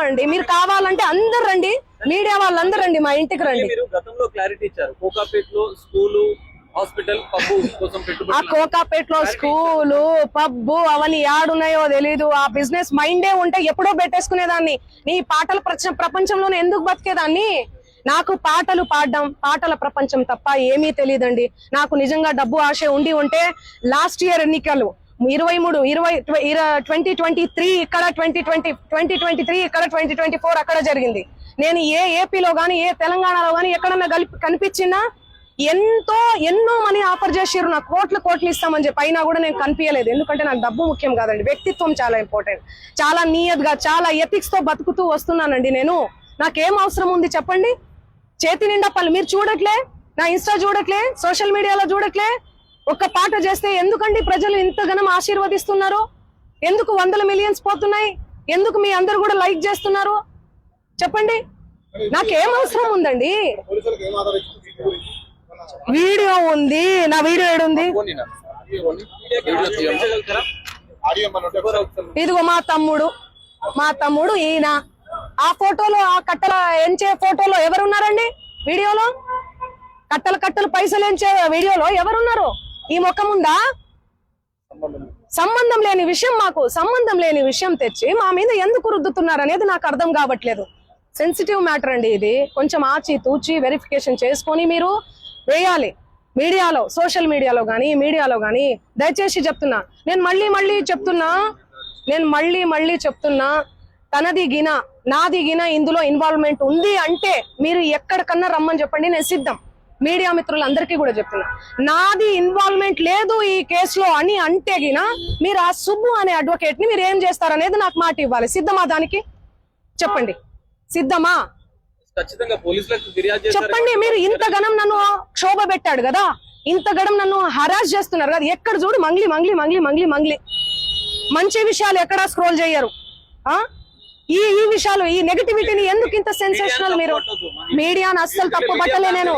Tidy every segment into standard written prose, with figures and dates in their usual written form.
అండి మీరు కావాలంటే అందరు రండి, మీడియా వాళ్ళందరూ రండి, మా ఇంటికి రండి. మీరు గతంలో క్లారిటీ ఇచ్చారు, కోకాపేటలో స్కూలు, హాస్పిటల్, పబ్బు కోసం పెట్టుబడి. ఆ కోకాపేటలో స్కూలు, పబ్బు అవన్నీ యాడున్నాయో తెలీదు. ఆ బిజినెస్ మైండే ఉంటే ఎప్పుడో పెట్టేసుకునేదాన్ని. నీ పాటల ప్రపంచంలోనే ఎందుకు బతికేదాన్ని? నాకు పాటలు పాడడం, పాటల ప్రపంచం తప్ప ఏమీ తెలియదండి. నాకు నిజంగా డబ్బు ఆశ ఉండి ఉంటే లాస్ట్ ఇయర్ ఎన్నికలు 2023 ఇక్కడ 2023 ఇక్కడ 2024 అక్కడ జరిగింది. నేను ఏ ఏపీలో గానీ ఏ తెలంగాణలో గానీ ఎక్కడన్నా కనిపించినా ఎన్నో మనీ ఆఫర్ చేసిర్రు, నాకు కోట్లు ఇస్తామని చెప్పి, అయినా కూడా నేను కనిపించలేదు. ఎందుకంటే నాకు డబ్బు ముఖ్యం కాదండి, వ్యక్తిత్వం చాలా ఇంపార్టెంట్. చాలా నియత్గా చాలా ఎథిక్స్ తో బతుకుతూ వస్తున్నానండి నేను. నాకేం అవసరం ఉంది చెప్పండి? చేతి నిండా పనులు మీరు చూడట్లే, నా ఇన్స్టా చూడట్లే, సోషల్ మీడియాలో చూడట్లే. ఒక్క పాట చేస్తే ఎందుకండి ప్రజలు ఇంతగానం ఆశీర్వదిస్తున్నారు? ఎందుకు 100 మిలియన్స్ పోతున్నాయి? ఎందుకు మీ అందరు కూడా లైక్ చేస్తున్నారు చెప్పండి? నాకేం అవసరం ఉందండి? వీడియో ఉంది, నా వీడియో ఏడుంది? ఇదిగో మా తమ్ముడు ఈయన. ఆ ఫోటోలో, ఆ కట్టల ఎంచే ఫోటోలో ఎవరున్నారండి? వీడియోలో కట్టలు పైసలు ఎంచే వీడియోలో ఎవరున్నారు? ఈ ముఖం ఉందా? సంబంధం లేని విషయం, మాకు సంబంధం లేని విషయం తెచ్చి మా మీద ఎందుకు రుద్దుతున్నారు అనేది నాకు అర్థం కావట్లేదు. సెన్సిటివ్ మ్యాటర్ అండి ఇది. కొంచెం ఆచి తూచి వెరిఫికేషన్ చేసుకొని మీరు వేయాలి మీడియాలో, సోషల్ మీడియాలో గానీ మీడియాలో గానీ. దయచేసి చెప్తున్నా, నేను మళ్ళీ చెప్తున్నా, తనది గిన నాది గిన ఇందులో ఇన్వాల్వ్మెంట్ ఉంది అంటే మీరు ఎక్కడికన్నా రమ్మని చెప్పండి, నేను సిద్ధం. మీడియా మిత్రులందరికీ కూడా చెప్తున్నా, నాది ఇన్వాల్వ్మెంట్ లేదు ఈ కేసులో అని అంటే గిన మీరు ఆ సుబ్బు అనే అడ్వకేట్ ని మీరు ఏం చేస్తారనేది నాకు మాట ఇవ్వాలి. సిద్ధమా? దానికి చెప్పండి, సిద్ధమా? చెప్పండి. మీరు ఇంతగనం నన్ను క్షోభ పెట్టాడు కదా, ఇంతగనం నన్ను హరాస్ చేస్తున్నారు కదా, ఎక్కడ చూడు మంగ్లీ. మంచి విషయాలు ఎక్కడా స్క్రోల్ చేయరు. ఈ విషయాలు, ఈ నెగటివిటీని ఎందుకు ఇంత సెన్సేషనల్? మీరు మీడియాను అస్సలు తప్పు పట్టలే నేను.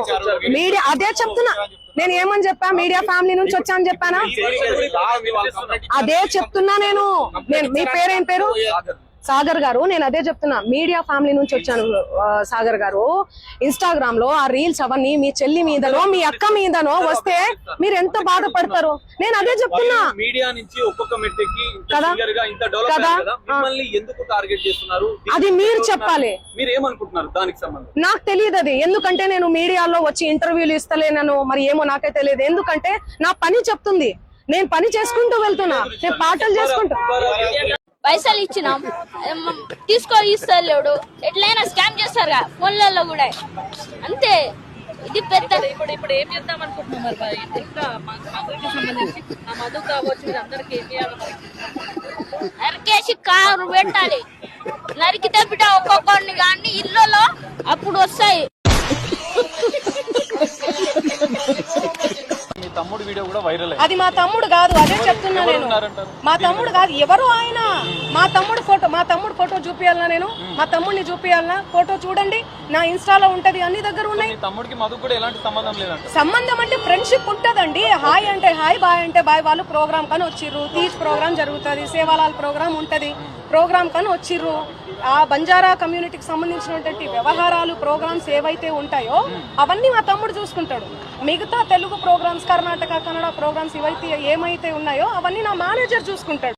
మీడియా అదే చెప్తున్నా, నేను ఏమని చెప్పా? మీడియా ఫ్యామిలీ నుంచి వచ్చాను చెప్పానా? అదే చెప్తున్నా నేను. మీ పేరేం పేరు? సాగర్ గారు. నేను అదే చెప్తున్నా, మీడియా ఫ్యామిలీ నుంచి వచ్చాను సాగర్ గారు. ఇన్స్టాగ్రామ్ లో ఆ రీల్స్ అవన్నీ మీ చెల్లి మీదనో మీ అక్క మీదనో వస్తే మీరు ఎంత బాధపడతారు? నేను అదే చెప్తున్నా. మీడియా నుంచి ఒక్కొక్క మెట్టికి ఎందుకు టార్గెట్ చేస్తున్నారు అది మీరు చెప్పాలి. మీరు ఏమనుకుంటున్నారు దానికి సంబంధం? నాకు తెలియదు అది. ఎందుకంటే నేను మీడియాలో వచ్చి ఇంటర్వ్యూలు ఇస్తలేనను, మరి ఏమో నాకే తెలియదు. ఎందుకంటే నా పని చెప్తుంది, నేను పని చేసుకుంటూ వెళ్తున్నా, నేను పాటలు చేసుకుంటా. పైసలు ఇచ్చినాం, ఇస్తలేడు, ఎట్లయినా స్కామ్ చేస్తారు ఫోన్లలో కూడా, అంతే. ఇది పెద్ద. ఇప్పుడు ఏం చేద్దాం అనుకుంటున్నాం మరి? ఇంకా మధుకి సంబంధించి ఆ మధు కావచ్చు, అందరికి ఏం చేయాలి? నరికేసి కారు పెట్టాలి, నరికితే బిడ్డ ఒక్కొక్కరిని కానీ ఇళ్ళలో అప్పుడు వస్తాయి. తమ్ముడు వీడియో కూడా వైరల్. అది మా తమ్ముడు కాదు, అదే చెప్తున్నా నేను. మా తమ్ముడు కాదు, ఎవరు ఆయన? మా తమ్ముడు ఫోటో చూపియాలనా? నేను మా తమ్ముడిని చూపియాలనా? ఫోటో చూడండి, నా ఇన్స్టాలో ఉంటది, అన్ని దగ్గర ఉన్నాయి. తమ్ముడికి మధు కూడా ఎలాంటి సంబంధం లేదంట. సంబంధం అంటే ఫ్రెండ్షిప్ ఉంటదండి. హాయ్ అంటే హాయ్, బాయ్ అంటే బాయ్. వాళ్ళు ప్రోగ్రామ్ కానీ వచ్చిర్రు, తీజ్ ప్రోగ్రామ్ జరుగుతుంది, సేవాలాల్ ప్రోగ్రామ్ ఉంటది, ప్రోగ్రామ్ కానీ వచ్చిర్రు. ఆ బంజారా కమ్యూనిటీకి సంబంధించినటువంటి వ్యవహారాలు, ప్రోగ్రామ్స్ ఏవైతే ఉంటాయో అవన్నీ మా తమ్ముడు చూసుకుంటాడు. మిగతా తెలుగు ప్రోగ్రామ్స్, కర్ణాటక, కన్నడ ప్రోగ్రామ్స్ ఏమైతే ఉన్నాయో అవన్నీ నా మేనేజర్ చూసుకుంటాడు.